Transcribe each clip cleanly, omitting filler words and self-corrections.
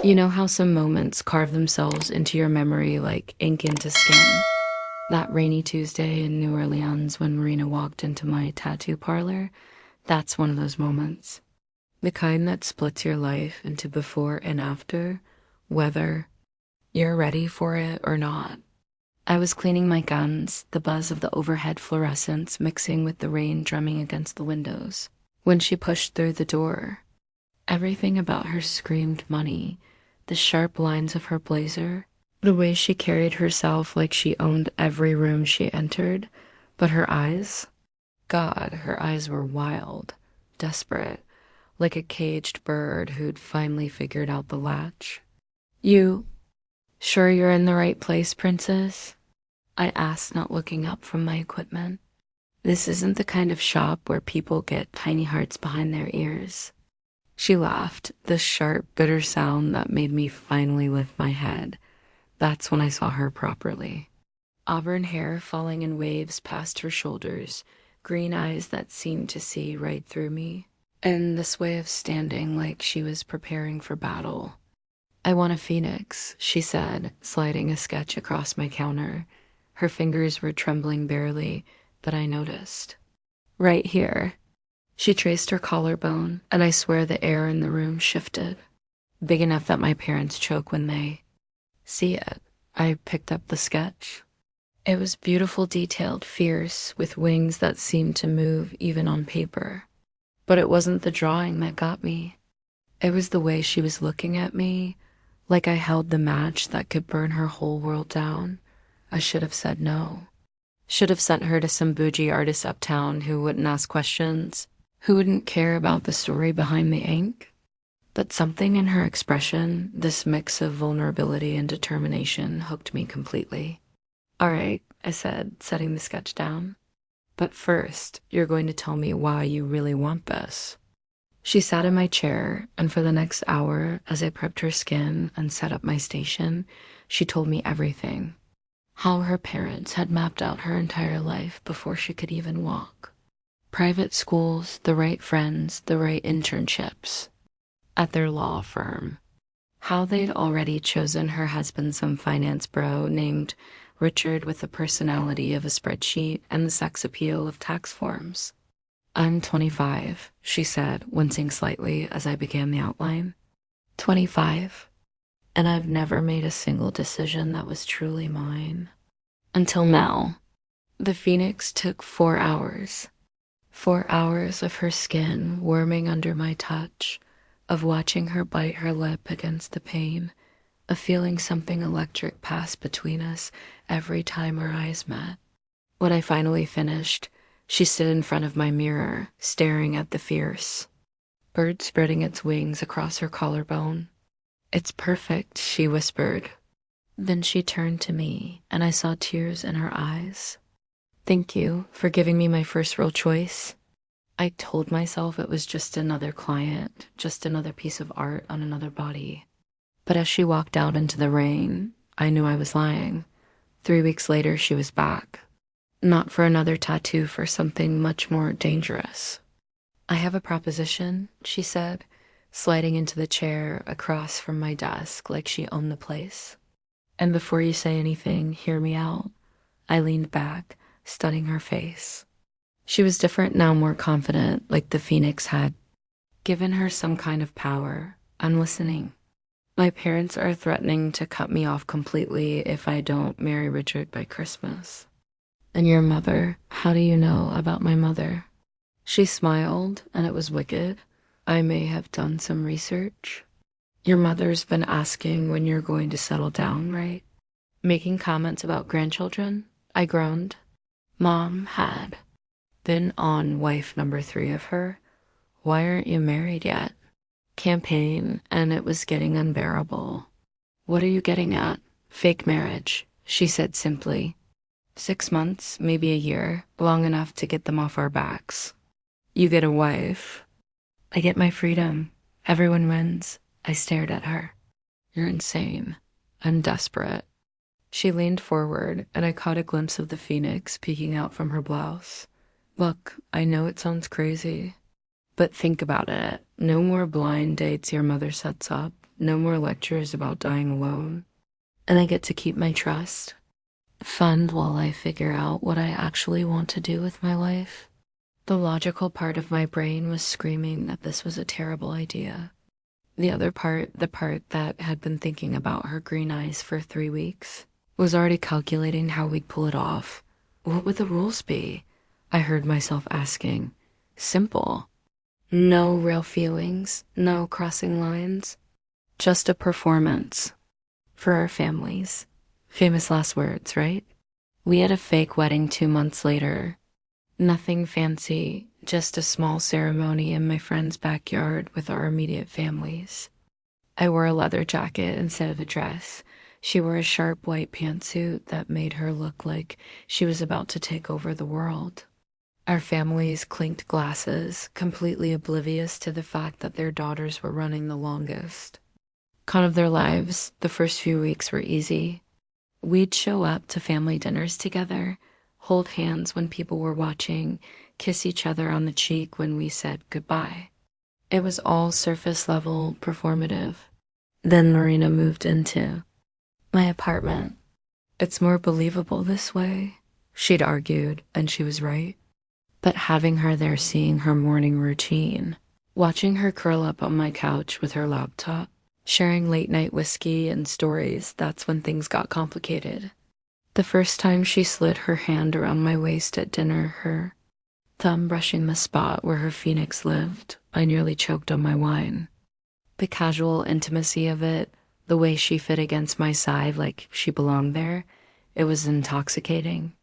You know how some moments carve themselves into your memory like ink into skin? That rainy Tuesday in New Orleans when Marina walked into my tattoo parlor, that's one of those moments. The kind that splits your life into before and after, whether you're ready for it or not. I was cleaning my guns, the buzz of the overhead fluorescents mixing with the rain drumming against the windows, when she pushed through the door. Everything about her screamed money. The sharp lines of her blazer, the way she carried herself like she owned every room she entered, but her eyes, God, her eyes were wild, desperate, like a caged bird who'd finally figured out the latch. You sure you're in the right place, princess? I asked, not looking up from my equipment. This isn't the kind of shop where people get tiny hearts behind their ears. She laughed, the sharp, bitter sound that made me finally lift my head. That's when I saw her properly. Auburn hair falling in waves past her shoulders, green eyes that seemed to see right through me, and this way of standing like she was preparing for battle. I want a phoenix, she said, sliding a sketch across my counter. Her fingers were trembling barely, but I noticed. Right here. She traced her collarbone, and I swear the air in the room shifted, big enough that my parents choke when they see it. I picked up the sketch. It was beautiful, detailed, fierce, with wings that seemed to move even on paper. But it wasn't the drawing that got me. It was the way she was looking at me, like I held the match that could burn her whole world down. I should have said no. Should have sent her to some bougie artist uptown who wouldn't ask questions, who wouldn't care about the story behind the ink. But something in her expression, this mix of vulnerability and determination, hooked me completely. All right, I said, setting the sketch down. But first, you're going to tell me why you really want this. She sat in my chair, and for the next hour, as I prepped her skin and set up my station, she told me everything. How her parents had mapped out her entire life before she could even walk. Private schools, the right friends, the right internships. At their law firm. How they'd already chosen her husband some finance bro named Richard with the personality of a spreadsheet and the sex appeal of tax forms. I'm 25, she said, wincing slightly as I began the outline. 25. And I've never made a single decision that was truly mine. Until now. The phoenix took 4 hours. 4 hours of her skin warming under my touch, of watching her bite her lip against the pain, of feeling something electric pass between us every time our eyes met. When I finally finished, she stood in front of my mirror, staring at the fierce bird spreading its wings across her collarbone. It's perfect, she whispered. Then she turned to me, and I saw tears in her eyes. Thank you for giving me my first real choice. I told myself it was just another client, just another piece of art on another body. But as she walked out into the rain, I knew I was lying. 3 weeks later, she was back. Not for another tattoo, for something much more dangerous. I have a proposition, she said, sliding into the chair across from my desk like she owned the place. And before you say anything, hear me out. I leaned back, studying her face. She was different now, more confident, like the phoenix had given her some kind of power. I'm listening. My parents are threatening to cut me off completely if I don't marry Richard by Christmas. And your mother, how do you know about my mother? She smiled, and it was wicked. I may have done some research. Your mother's been asking when you're going to settle down, right? Making comments about grandchildren? I groaned. Mom had been on wife number 3 of her. Why aren't you married yet? Campaign, and it was getting unbearable. What are you getting at? Fake marriage, she said simply. 6 months, maybe a year, long enough to get them off our backs. You get a wife. I get my freedom. Everyone wins. I stared at her. You're insane. I'm desperate. She leaned forward, and I caught a glimpse of the phoenix peeking out from her blouse. Look, I know it sounds crazy, but think about it. No more blind dates your mother sets up. No more lectures about dying alone. And I get to keep my trust. Fund while I figure out what I actually want to do with my life. The logical part of my brain was screaming that this was a terrible idea. The other part, the part that had been thinking about her green eyes for 3 weeks, was already calculating how we'd pull it off. What would the rules be? I heard myself asking. Simple. No real feelings, no crossing lines. Just a performance. For our families. Famous last words, right? We had a fake wedding 2 months later. Nothing fancy, just a small ceremony in my friend's backyard with our immediate families. I wore a leather jacket instead of a dress. She wore a sharp white pantsuit that made her look like she was about to take over the world. Our families clinked glasses, completely oblivious to the fact that their daughters were running the longest. Con of their lives, the first few weeks were easy. We'd show up to family dinners together, hold hands when people were watching, kiss each other on the cheek when we said goodbye. It was all surface level, performative. Then Marina moved into my apartment. It's more believable this way, she'd argued, and she was right. But having her there, seeing her morning routine, watching her curl up on my couch with her laptop, sharing late night whiskey and stories, that's when things got complicated. The first time she slid her hand around my waist at dinner, her thumb brushing the spot where her phoenix lived, I nearly choked on my wine. The casual intimacy of it, the way she fit against my side like she belonged there, it was intoxicating.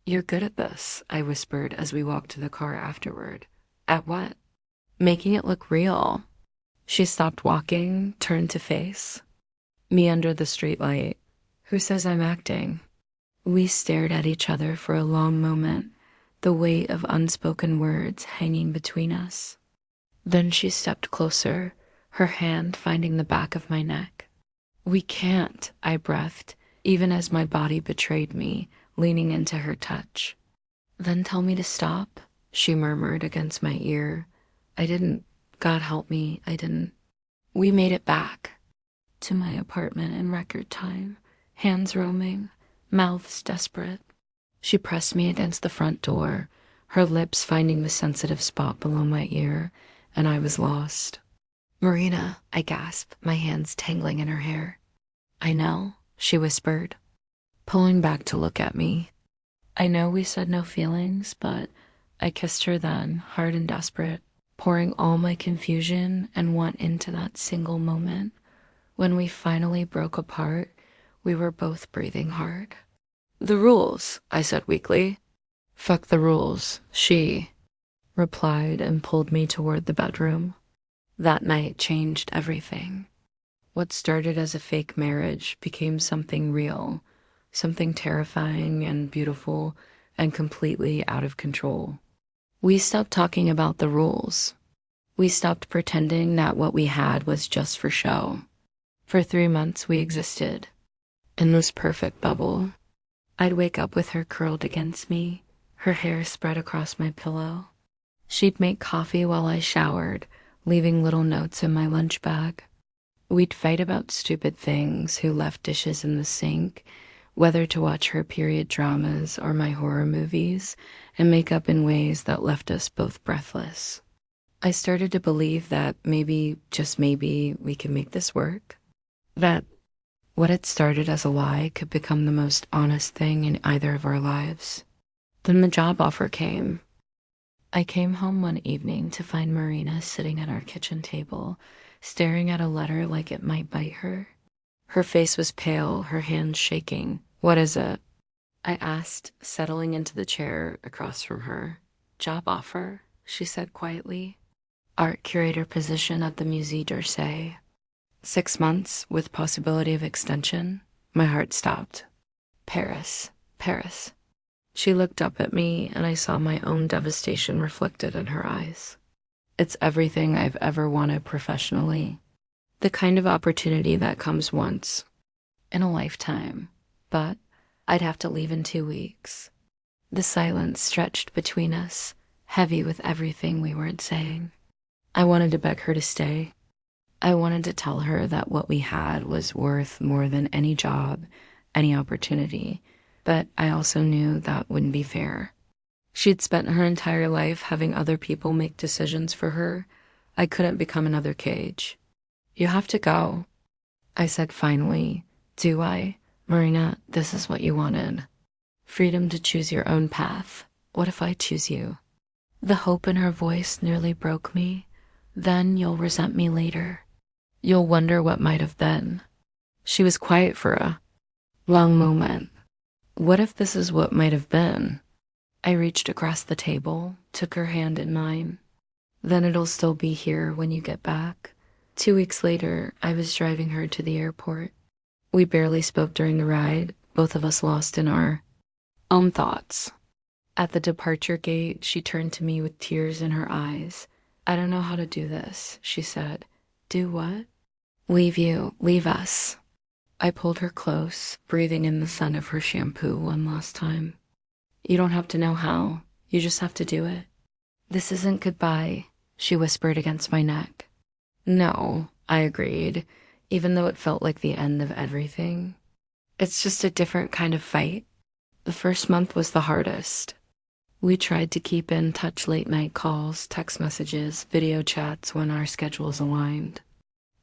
You're good at this, I whispered as we walked to the car afterward. At what? Making it look real. She stopped walking, turned to face me under the streetlight. Who says I'm acting? We stared at each other for a long moment, the weight of unspoken words hanging between us. Then she stepped closer, her hand finding the back of my neck. We can't, I breathed, even as my body betrayed me, leaning into her touch. Then tell me to stop, she murmured against my ear. I didn't. God help me, I didn't. We made it back to my apartment in record time, hands roaming, mouths desperate. She pressed me against the front door, her lips finding the sensitive spot below my ear, and I was lost. Marina, I gasped, my hands tangling in her hair. I know, she whispered, pulling back to look at me. I know we said no feelings, but I kissed her then, hard and desperate, pouring all my confusion and want into that single moment. When we finally broke apart, we were both breathing hard. The rules, I said weakly. Fuck the rules, she replied and pulled me toward the bedroom. That night changed everything. What started as a fake marriage became something real, something terrifying and beautiful and completely out of control. We stopped talking about the rules. We stopped pretending that what we had was just for show. For 3 months we existed in this perfect bubble. I'd wake up with her curled against me, her hair spread across my pillow. She'd make coffee while I showered, leaving little notes in my lunch bag. We'd fight about stupid things, who left dishes in the sink, whether to watch her period dramas or my horror movies, and make up in ways that left us both breathless. I started to believe that maybe, just maybe, we could make this work. That what had started as a lie could become the most honest thing in either of our lives. Then the job offer came. I came home one evening to find Marina sitting at our kitchen table, staring at a letter like it might bite her. Her face was pale, her hands shaking. What is it? I asked, settling into the chair across from her. Job offer, she said quietly. Art curator position at the Musée d'Orsay. 6 months with possibility of extension. My heart stopped. Paris, Paris. She looked up at me and I saw my own devastation reflected in her eyes. It's everything I've ever wanted professionally. The kind of opportunity that comes once in a lifetime. But I'd have to leave in 2 weeks. The silence stretched between us, heavy with everything we weren't saying. I wanted to beg her to stay. I wanted to tell her that what we had was worth more than any job, any opportunity, but I also knew that wouldn't be fair. She'd spent her entire life having other people make decisions for her. I couldn't become another cage. You have to go, I said finally. Do I? Marina, this is what you wanted. Freedom to choose your own path. What if I choose you? The hope in her voice nearly broke me. Then you'll resent me later. You'll wonder what might have been. She was quiet for a long moment. What if this is what might have been? I reached across the table, took her hand in mine. Then it'll still be here when you get back. 2 weeks later, I was driving her to the airport. We barely spoke during the ride, both of us lost in our own thoughts. At the departure gate, she turned to me with tears in her eyes. I don't know how to do this, she said. Do what? Leave you, leave us. I pulled her close, breathing in the scent of her shampoo one last time. You don't have to know how, you just have to do it. This isn't goodbye, she whispered against my neck. No, I agreed, even though it felt like the end of everything. It's just a different kind of fight. The first month was the hardest. We tried to keep in touch late night calls, text messages, video chats when our schedules aligned.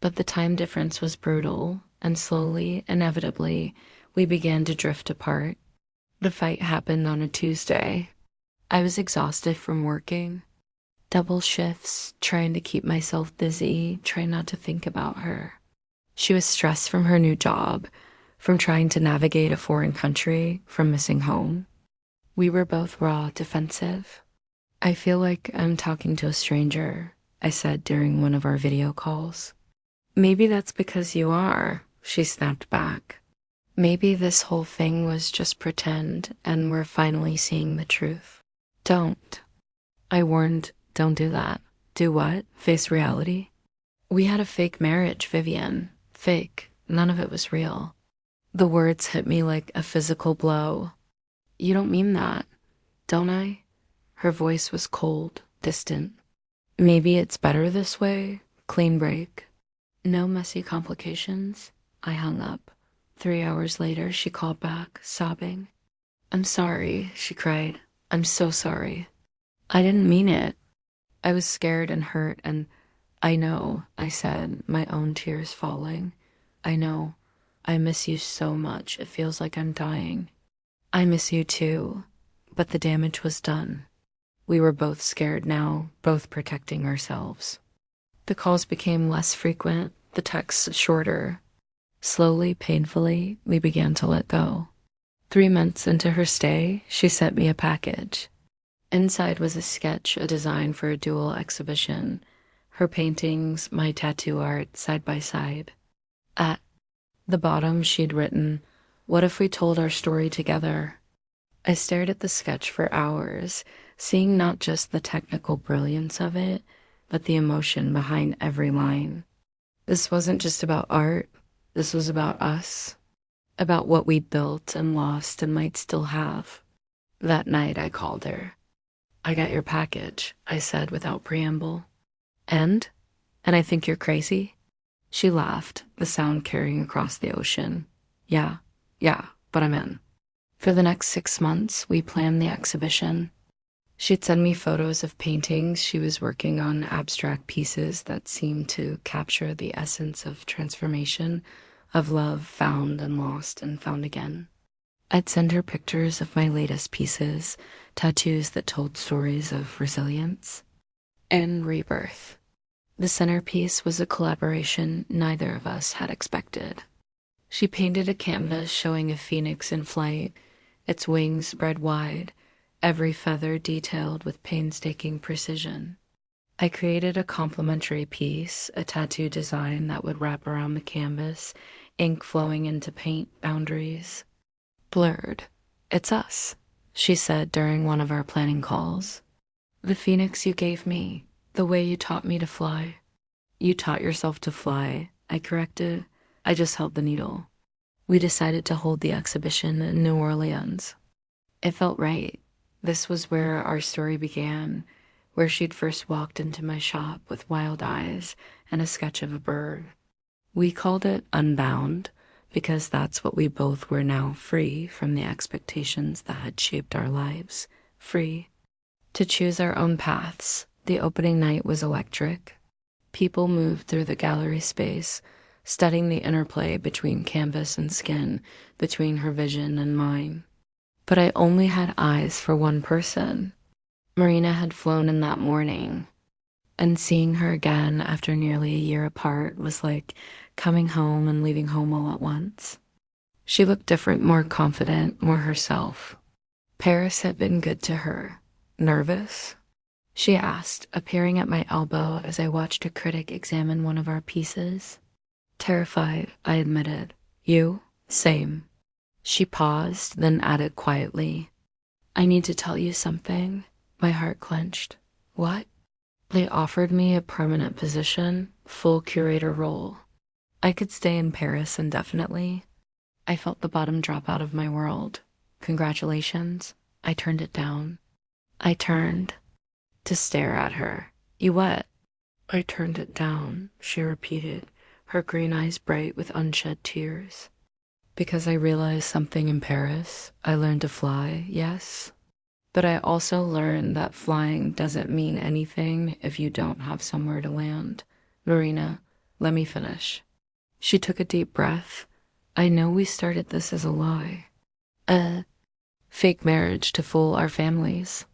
But the time difference was brutal, and slowly, inevitably, we began to drift apart. The fight happened on a Tuesday. I was exhausted from working. Double shifts, trying to keep myself busy, trying not to think about her. She was stressed from her new job, from trying to navigate a foreign country, from missing home. We were both raw, defensive. I feel like I'm talking to a stranger, I said during one of our video calls. Maybe that's because you are, she snapped back. Maybe this whole thing was just pretend and we're finally seeing the truth. Don't. I warned, don't do that. Do what? Face reality? We had a fake marriage, Vivian. Fake. None of it was real. The words hit me like a physical blow. You don't mean that, don't I? Her voice was cold, distant. Maybe it's better this way. Clean break. No messy complications. I hung up. 3 hours later, she called back, sobbing. I'm sorry, she cried. I'm so sorry. I didn't mean it. I was scared and hurt, and I know, I said, my own tears falling. I know. I miss you so much. It feels like I'm dying. I miss you too. But the damage was done. We were both scared now, both protecting ourselves. The calls became less frequent, the texts shorter. Slowly, painfully, we began to let go. 3 months into her stay, she sent me a package. Inside was a sketch, a design for a dual exhibition. Her paintings, my tattoo art, side by side. At the bottom, she'd written, "What if we told our story together?" I stared at the sketch for hours, seeing not just the technical brilliance of it, but the emotion behind every line. This wasn't just about art. This was about us, about what we built and lost and might still have. That night, I called her. I got your package, I said without preamble. And I think you're crazy? She laughed, the sound carrying across the ocean. Yeah, but I'm in. For the next 6 months, we planned the exhibition. She'd send me photos of paintings she was working on, abstract pieces that seemed to capture the essence of transformation, of love found and lost and found again. I'd send her pictures of my latest pieces, tattoos that told stories of resilience and rebirth. The centerpiece was a collaboration neither of us had expected. She painted a canvas showing a phoenix in flight, its wings spread wide, every feather detailed with painstaking precision. I created a complementary piece, a tattoo design that would wrap around the canvas, ink flowing into paint boundaries. Blurred. It's us, she said during one of our planning calls. The phoenix you gave me, the way you taught me to fly. You taught yourself to fly, I corrected. I just held the needle. We decided to hold the exhibition in New Orleans. It felt right. This was where our story began, where she'd first walked into my shop with wild eyes and a sketch of a bird. We called it Unbound because that's what we both were now, free from the expectations that had shaped our lives, free to choose our own paths. The opening night was electric. People moved through the gallery space, studying the interplay between canvas and skin, between her vision and mine. But I only had eyes for one person. Marina had flown in that morning, and seeing her again after nearly a year apart was like coming home and leaving home all at once. She looked different, more confident, more herself. Paris had been good to her. Nervous? She asked, appearing at my elbow as I watched a critic examine one of our pieces. Terrified, I admitted. You? Same. She paused, then added quietly, I need to tell you something. My heart clenched. What? They offered me a permanent position, full curator role. I could stay in Paris indefinitely. I felt the bottom drop out of my world. Congratulations. I turned it down. I turned to stare at her. You what? I turned it down, she repeated, her green eyes bright with unshed tears. Because I realized something in Paris. I learned to fly, yes. But I also learned that flying doesn't mean anything if you don't have somewhere to land. Marina, let me finish. She took a deep breath. I know we started this as a lie. A fake marriage to fool our families.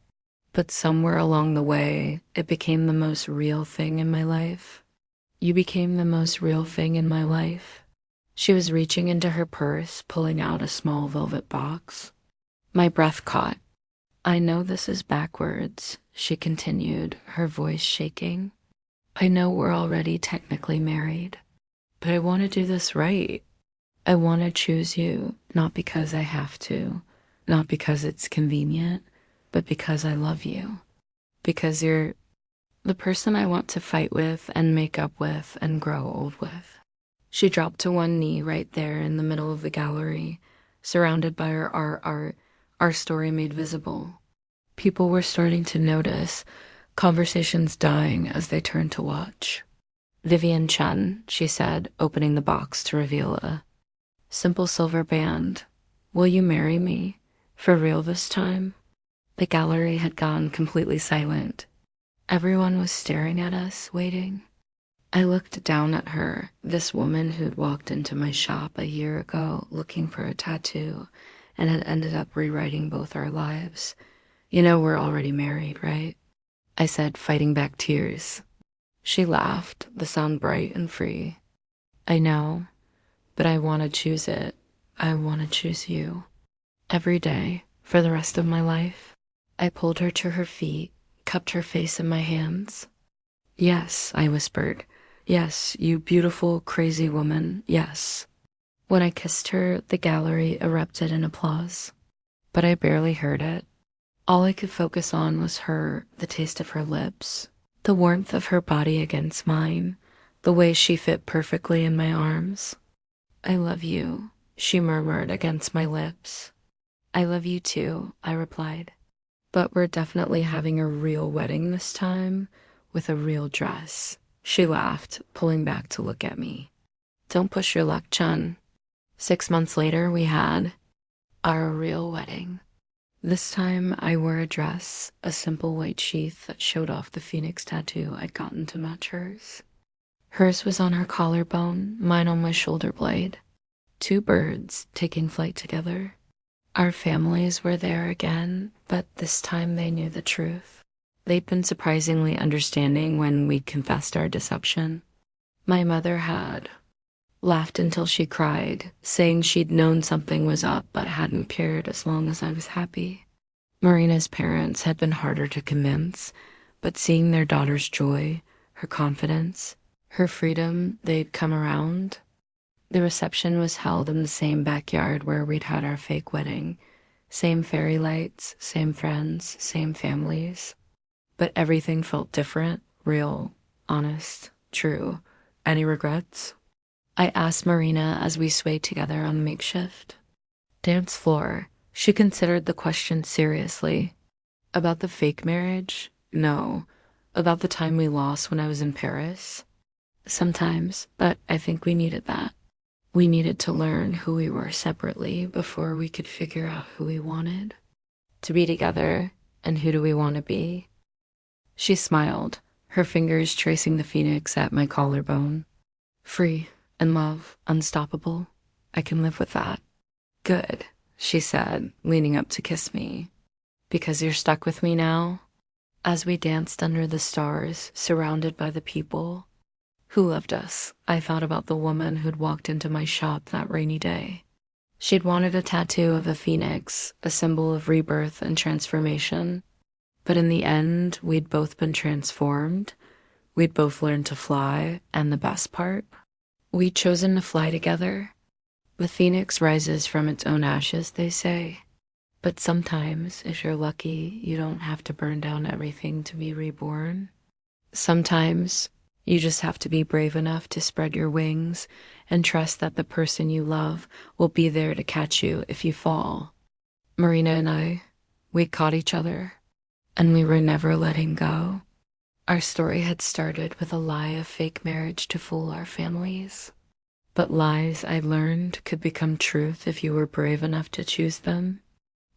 But somewhere along the way, it became the most real thing in my life. You became the most real thing in my life. She was reaching into her purse, pulling out a small velvet box. My breath caught. I know this is backwards, she continued, her voice shaking. I know we're already technically married, but I want to do this right. I want to choose you, not because I have to, not because it's convenient, but because I love you. Because you're the person I want to fight with and make up with and grow old with. She dropped to one knee right there in the middle of the gallery, surrounded by her art, our story made visible. People were starting to notice, conversations dying as they turned to watch. Vivian Chen, she said, opening the box to reveal a simple silver band. Will you marry me? For real this time? The gallery had gone completely silent. Everyone was staring at us, waiting. I looked down at her, this woman who'd walked into my shop a year ago looking for a tattoo and had ended up rewriting both our lives. You know we're already married, right? I said, fighting back tears. She laughed, the sound bright and free. I know, but I want to choose it. I want to choose you. Every day, for the rest of my life. I pulled her to her feet, cupped her face in my hands. Yes, I whispered. Yes, you beautiful, crazy woman, yes. When I kissed her, the gallery erupted in applause. But I barely heard it. All I could focus on was her, the taste of her lips, the warmth of her body against mine, the way she fit perfectly in my arms. I love you, she murmured against my lips. I love you too, I replied. But we're definitely having a real wedding this time, with a real dress. She laughed, pulling back to look at me. Don't push your luck, Chun. 6 months later, we had our real wedding. This time, I wore a dress, a simple white sheath that showed off the phoenix tattoo I'd gotten to match hers. Hers was on her collarbone, mine on my shoulder blade. 2 birds taking flight together. Our families were there again, but this time they knew the truth. They'd been surprisingly understanding when we confessed our deception. My mother had laughed until she cried, saying she'd known something was up but hadn't cared as long as I was happy. Marina's parents had been harder to convince, but seeing their daughter's joy, her confidence, her freedom, they'd come around. The reception was held in the same backyard where we'd had our fake wedding. Same fairy lights, same friends, same families. But everything felt different, real, honest, true. Any regrets? I asked Marina as we swayed together on the makeshift dance floor. She considered the question seriously. About the fake marriage? No. About the time we lost when I was in Paris? Sometimes, but I think we needed that. We needed to learn who we were separately before we could figure out who we wanted to be together, and who do we want to be. She smiled, her fingers tracing the phoenix at my collarbone. Free, in love, unstoppable. I can live with that. Good, she said, leaning up to kiss me. Because you're stuck with me now? As we danced under the stars, surrounded by the people who loved us, I thought about the woman who'd walked into my shop that rainy day. She'd wanted a tattoo of a phoenix, a symbol of rebirth and transformation. But in the end, we'd both been transformed. We'd both learned to fly, and the best part, we'd chosen to fly together. The phoenix rises from its own ashes, they say. But sometimes, if you're lucky, you don't have to burn down everything to be reborn. Sometimes, you just have to be brave enough to spread your wings and trust that the person you love will be there to catch you if you fall. Marina and I, we caught each other, and we were never letting go. Our story had started with a lie of fake marriage to fool our families. But lies, I learned, could become truth if you were brave enough to choose them.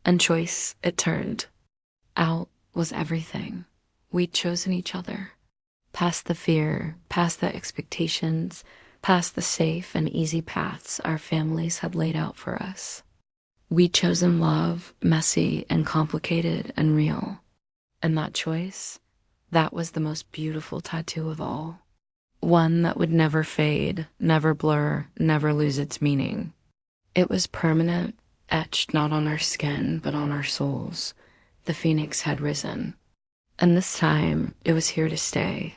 And choice, it turned out, was everything. We'd chosen each other. Past the fear, past the expectations, past the safe and easy paths our families had laid out for us. We'd chosen love, messy and complicated and real. And that choice, that was the most beautiful tattoo of all. One that would never fade, never blur, never lose its meaning. It was permanent, etched not on our skin, but on our souls. The phoenix had risen. And this time, it was here to stay.